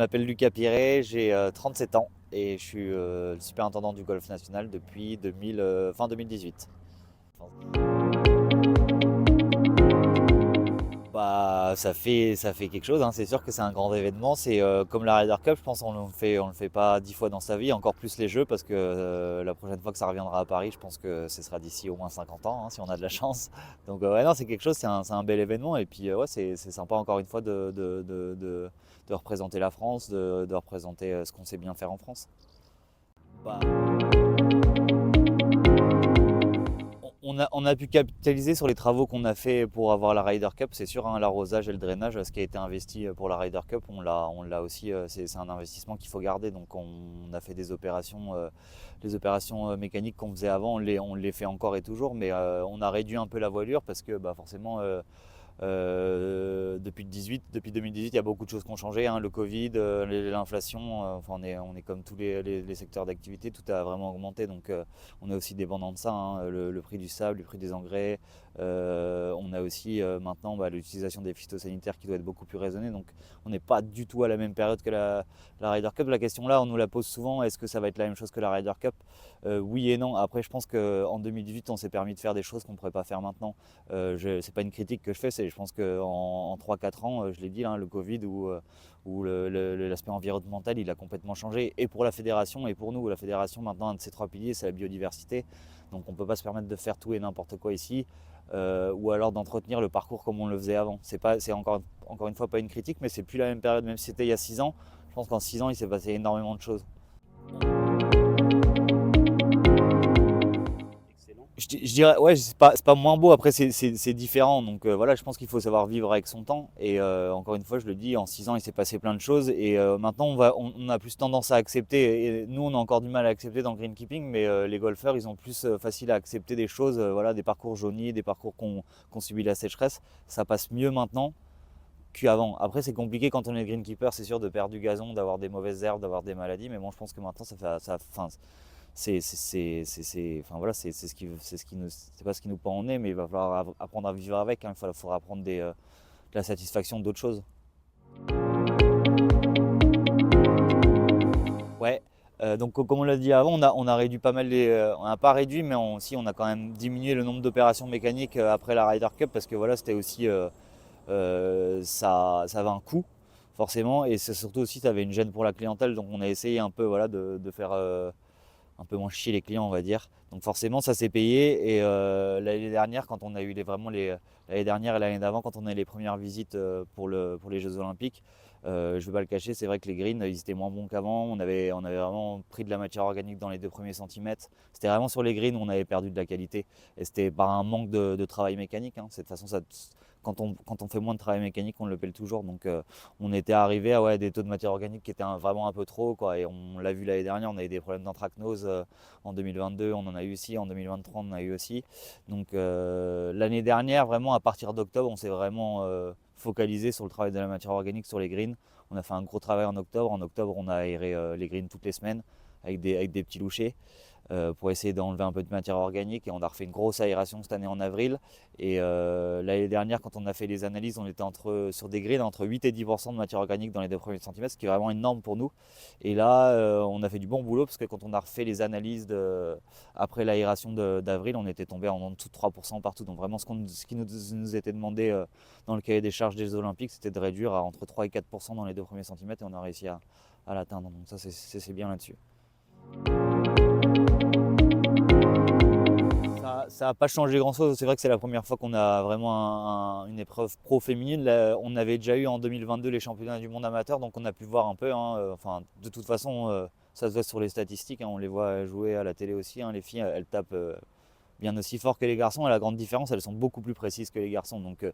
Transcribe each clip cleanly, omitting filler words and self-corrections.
m'appelle Lucas Piré, j'ai 37 ans et je suis le superintendant du golf national depuis fin 2018. Bah, ça fait quelque chose, hein. C'est sûr que c'est un grand événement. C'est comme la Ryder Cup, je pense on le fait pas 10 fois dans sa vie, encore plus les Jeux, parce que la prochaine fois que ça reviendra à Paris, je pense que ce sera d'ici au moins 50 ans, hein, si on a de la chance. Donc ouais, non, c'est quelque chose, c'est un bel événement. Et puis ouais, c'est sympa encore une fois de représenter la France, de représenter ce qu'on sait bien faire en France. Bah, on a pu capitaliser sur les travaux qu'on a fait pour avoir la Ryder Cup, c'est sûr, hein, l'arrosage et le drainage, ce qui a été investi pour la Ryder Cup, on l'a aussi, c'est un investissement qu'il faut garder. Donc on a fait des opérations, les opérations mécaniques qu'on faisait avant, on les fait encore et toujours, mais on a réduit un peu la voilure parce que bah, forcément, depuis 2018, il y a beaucoup de choses qui ont changé, hein, le Covid, l'inflation, enfin on est comme tous les secteurs d'activité, tout a vraiment augmenté, donc on est aussi dépendant de ça, hein, le prix du sable, le prix des engrais. On a aussi maintenant l'utilisation des phytosanitaires qui doit être beaucoup plus raisonnée, donc on n'est pas du tout à la même période que la Ryder Cup. La question là, on nous la pose souvent, est-ce que ça va être la même chose que la Ryder Cup? Oui et non. Après, je pense qu'en 2018, on s'est permis de faire des choses qu'on ne pourrait pas faire maintenant. C'est pas une critique que je fais, je pense qu'en 3-4 ans, je l'ai dit, hein, le Covid ou l'aspect environnemental, il a complètement changé, et pour la fédération et pour nous. La fédération, maintenant, un de ses trois piliers, c'est la biodiversité. Donc on ne peut pas se permettre de faire tout et n'importe quoi ici, ou alors d'entretenir le parcours comme on le faisait avant. C'est encore une fois pas une critique, mais c'est plus la même période, même si c'était il y a 6 ans. Je pense qu'en 6 ans, il s'est passé énormément de choses. Je dirais, ouais, c'est pas moins beau. Après, c'est différent. Donc voilà, je pense qu'il faut savoir vivre avec son temps. Et encore une fois, je le dis, en 6 ans, il s'est passé plein de choses. Et maintenant, on a plus tendance à accepter. Et nous, on a encore du mal à accepter dans le greenkeeping, mais les golfeurs, ils ont plus facile à accepter des choses. Voilà, des parcours jaunis, des parcours qu'on subit la sécheresse. Ça passe mieux maintenant qu'avant. Après, c'est compliqué quand on est greenkeeper, c'est sûr, de perdre du gazon, d'avoir des mauvaises herbes, d'avoir des maladies. Mais bon, je pense que maintenant, enfin, enfin voilà, c'est pas ce qui nous pend au nez, mais il va falloir apprendre à vivre avec, hein. Il faudra apprendre de la satisfaction d'autres choses. Ouais. Donc comme on l'a dit avant, on a réduit pas mal on n'a pas réduit, mais on a quand même diminué le nombre d'opérations mécaniques après la Ryder Cup, parce que voilà, c'était aussi ça avait un coût forcément, et c'est surtout aussi ça avait une gêne pour la clientèle, donc on a essayé un peu, voilà, de faire un peu moins chier les clients, on va dire. Donc forcément, ça s'est payé. Et l'année dernière, quand on a eu l'année dernière et l'année d'avant, quand on a eu les premières visites pour les Jeux Olympiques, je ne vais pas le cacher, c'est vrai que les greens, ils étaient moins bons qu'avant. On avait vraiment pris de la matière organique dans les 2 premiers centimètres. C'était vraiment sur les greens où on avait perdu de la qualité. Et c'était par un manque de travail mécanique, hein. De toute façon, quand on fait moins de travail mécanique, on le pèle toujours. Donc on était arrivé à, ouais, des taux de matière organique qui étaient vraiment un peu trop, quoi. Et on l'a vu l'année dernière, on a eu des problèmes d'anthracnose en 2022, on en a eu aussi, en 2023 on en a eu aussi. Donc l'année dernière, vraiment à partir d'octobre, on s'est vraiment focalisé sur le travail de la matière organique sur les greens. On a fait un gros travail en octobre. En octobre, on a aéré les greens toutes les semaines avec des petits louchers pour essayer d'enlever un peu de matière organique, et on a refait une grosse aération cette année en avril. Et l'année dernière, quand on a fait les analyses, on était sur des grilles entre 8 et 10% de matière organique dans les 2 premiers centimètres, ce qui est vraiment énorme pour nous. Et là, on a fait du bon boulot, parce que quand on a refait les analyses après l'aération d'avril, on était tombé en dessous de 3% partout. Donc vraiment, ce qui nous était demandé dans le cahier des charges des Olympiques, c'était de réduire à entre 3 et 4% dans les 2 premiers centimètres, et on a réussi à l'atteindre. Donc ça, c'est bien là-dessus. Ça n'a pas changé grand-chose. C'est vrai que c'est la première fois qu'on a vraiment une épreuve pro féminine. Là, on avait déjà eu en 2022 les championnats du monde amateur, donc on a pu voir un peu, hein. Enfin, de toute façon, ça se voit sur les statistiques, hein. On les voit jouer à la télé aussi, hein. Les filles, elles tapent bien aussi fort que les garçons. Et la grande différence, elles sont beaucoup plus précises que les garçons. Donc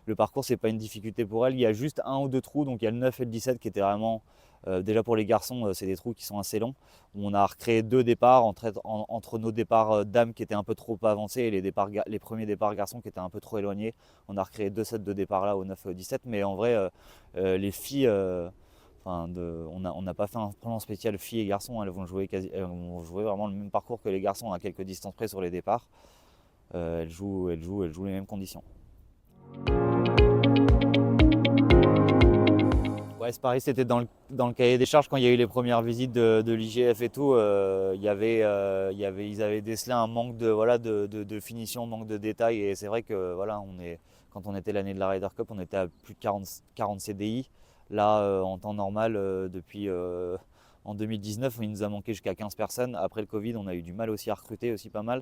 le parcours, c'est pas une difficulté pour elles. Il y a juste un ou deux trous. Donc il y a le 9 et le 17 qui étaient vraiment, déjà pour les garçons, c'est des trous qui sont assez longs. Où on a recréé 2 départs entre nos départs dames qui étaient un peu trop avancés, et les premiers départs garçons qui étaient un peu trop éloignés. On a recréé 2 sets de départ là au 9 et au 17. Mais en vrai, les filles, enfin, on n'a pas fait un plan spécial filles et garçons. Elles vont jouer vraiment le même parcours que les garçons, à quelques distances près sur les départs. Elles jouent les mêmes conditions. Ouais, c'est pareil, c'était dans le cahier des charges quand il y a eu les premières visites de l'IGF et tout. Ils avaient décelé un manque de, voilà, de finition, manque de détails. Et c'est vrai que voilà, quand on était l'année de la Ryder Cup, on était à plus de 40 CDI. Là, en temps normal, depuis en 2019, il nous a manqué jusqu'à 15 personnes. Après le Covid, on a eu du mal aussi à recruter, aussi pas mal.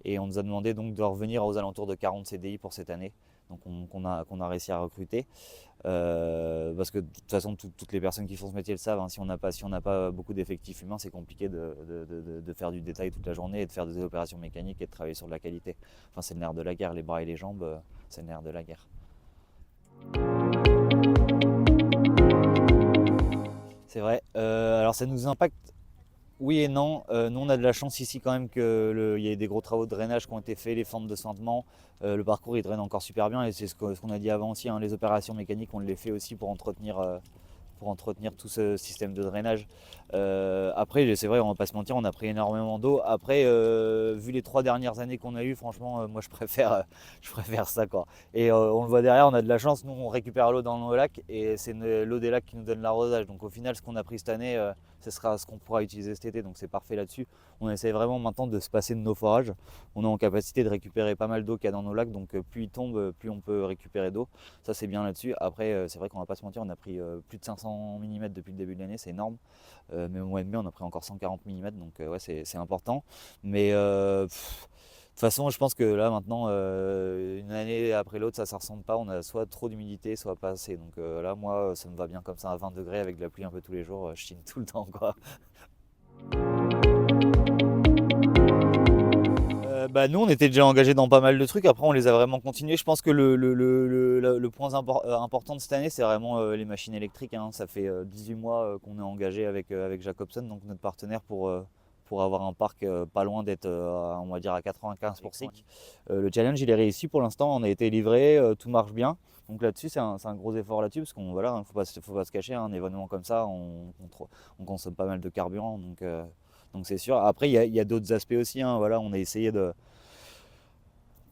Et on nous a demandé donc de revenir aux alentours de 40 CDI pour cette année. Donc qu'on a réussi à recruter. Parce que de toute façon, toutes les personnes qui font ce métier le savent, hein, si on n'a pas beaucoup d'effectifs humains, c'est compliqué de faire du détail toute la journée et de faire des opérations mécaniques et de travailler sur de la qualité. Enfin, c'est le nerf de la guerre, les bras et les jambes, c'est le nerf de la guerre. C'est vrai. Alors ça nous impacte. Oui et non. Nous, on a de la chance ici quand même qu'il y ait des gros travaux de drainage qui ont été faits, les fentes de ceintement. Le parcours, il draine encore super bien et c'est ce qu'on a dit avant aussi, hein, les opérations mécaniques, on les fait aussi pour entretenir tout ce système de drainage. Après, c'est vrai, on va pas se mentir, on a pris énormément d'eau. Après, vu les 3 dernières années qu'on a eues, franchement, moi je préfère ça, quoi. Et on le voit derrière, on a de la chance, nous on récupère l'eau dans nos lacs et c'est l'eau des lacs qui nous donne l'arrosage. Donc au final, ce qu'on a pris cette année, ce sera ce qu'on pourra utiliser cet été, donc c'est parfait là-dessus. On essaie vraiment maintenant de se passer de nos forages. On est en capacité de récupérer pas mal d'eau qu'il y a dans nos lacs, donc plus il tombe, plus on peut récupérer d'eau. Ça c'est bien là-dessus. Après, c'est vrai qu'on va pas se mentir, on a pris plus de 500 mm depuis le début de l'année, c'est énorme. Mais au mois de mai, on a pris encore 140 mm, donc ouais, c'est important. Mais de toute façon, je pense que là maintenant, une année après l'autre, ça ne ressemble pas. On a soit trop d'humidité, soit pas assez. Donc là, moi, ça me va bien comme ça à 20 degrés avec de la pluie un peu tous les jours. Je chine tout le temps, quoi. Bah, nous, on était déjà engagés dans pas mal de trucs. Après, on les a vraiment continués. Je pense que le point important de cette année, c'est vraiment les machines électriques, hein. Ça fait 18 mois qu'on est engagé avec Jacobson, donc notre partenaire, pour avoir un parc pas loin d'être, on va dire, à 95%. Le challenge, il est réussi pour l'instant. On a été livré, tout marche bien. Donc là-dessus, c'est un gros effort là-dessus, parce qu'on voilà, faut pas se cacher, hein, un événement comme ça, on consomme pas mal de carburant. Donc c'est sûr. Après, il y a d'autres aspects aussi, hein. Voilà, on a essayé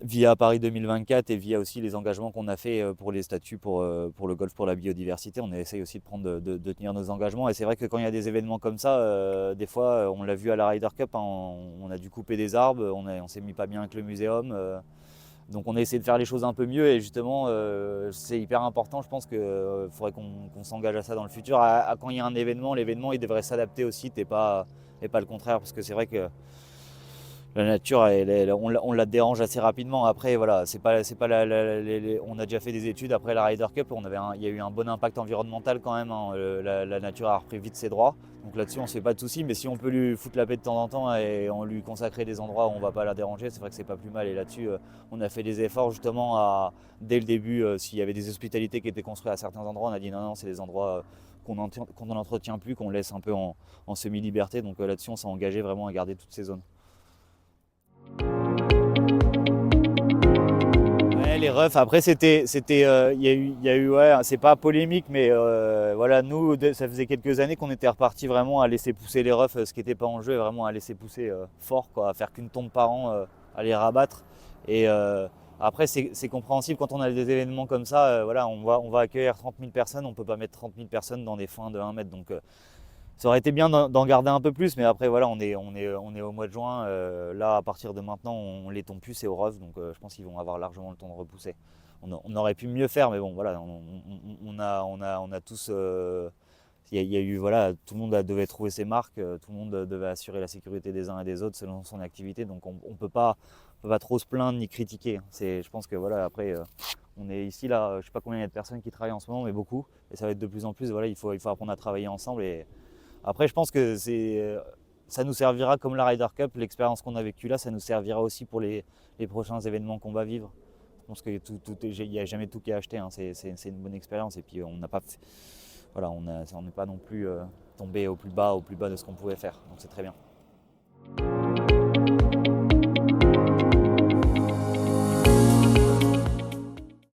via Paris 2024 et via aussi les engagements qu'on a fait pour les statuts pour le golf, pour la biodiversité, on essaye aussi de prendre de tenir nos engagements. Et c'est vrai que quand il y a des événements comme ça, des fois, on l'a vu à la Ryder Cup, hein, on a dû couper des arbres, on s'est mis pas bien avec le muséum. Donc on a essayé de faire les choses un peu mieux et justement c'est hyper important. Je pense qu'il faudrait qu'on s'engage à ça dans le futur. Quand il y a un événement, l'événement il devrait s'adapter aussi et pas le contraire, parce que c'est vrai que la nature, on la dérange assez rapidement. Après, voilà, c'est pas on a déjà fait des études après la Ryder Cup. Il y a eu un bon impact environnemental quand même, hein. La nature a repris vite ses droits. Donc là-dessus, on se fait pas de soucis. Mais si on peut lui foutre la paix de temps en temps et on lui consacrer des endroits où on va pas la déranger, c'est vrai que c'est pas plus mal. Et là-dessus, on a fait des efforts justement dès le début. S'il y avait des hospitalités qui étaient construites à certains endroits, on a dit non, non, c'est des endroits qu'on n'entretient plus, qu'on laisse un peu en semi-liberté. Donc là-dessus, on s'est engagé vraiment à garder toutes ces zones. Ouais, les refs, après il y a eu, ouais, c'est pas polémique, mais voilà, nous, ça faisait quelques années qu'on était reparti vraiment à laisser pousser les refs, ce qui n'était pas en jeu, vraiment à laisser pousser fort, quoi, à faire qu'une tombe par an, à les rabattre. Et après, c'est compréhensible quand on a des événements comme ça, voilà, on va accueillir 30 000 personnes, on peut pas mettre 30 000 personnes dans des foins de 1 mètre, donc ça aurait été bien d'en garder un peu plus, mais après voilà, on est au mois de juin. Là, à partir de maintenant, on les tombe plus, c'est au ref, donc je pense qu'ils vont avoir largement le temps de repousser. On aurait pu mieux faire, mais bon, voilà, on a tous. Il y a eu, voilà, tout le monde devait trouver ses marques, tout le monde devait assurer la sécurité des uns et des autres selon son activité, donc on peut pas trop se plaindre ni critiquer, hein. Je pense que voilà, après, on est ici, là, je sais pas combien il y a de personnes qui travaillent en ce moment, mais beaucoup, et ça va être de plus en plus. Voilà, il faut apprendre à travailler ensemble. Et après, je pense que ça nous servira comme la Ryder Cup, l'expérience qu'on a vécue là, ça nous servira aussi pour les prochains événements qu'on va vivre. Je pense qu'il n'y a jamais tout qui est acheté, hein. C'est une bonne expérience. Et puis on n'a pas, voilà, on n'est pas non plus tombé au plus bas de ce qu'on pouvait faire. Donc c'est très bien.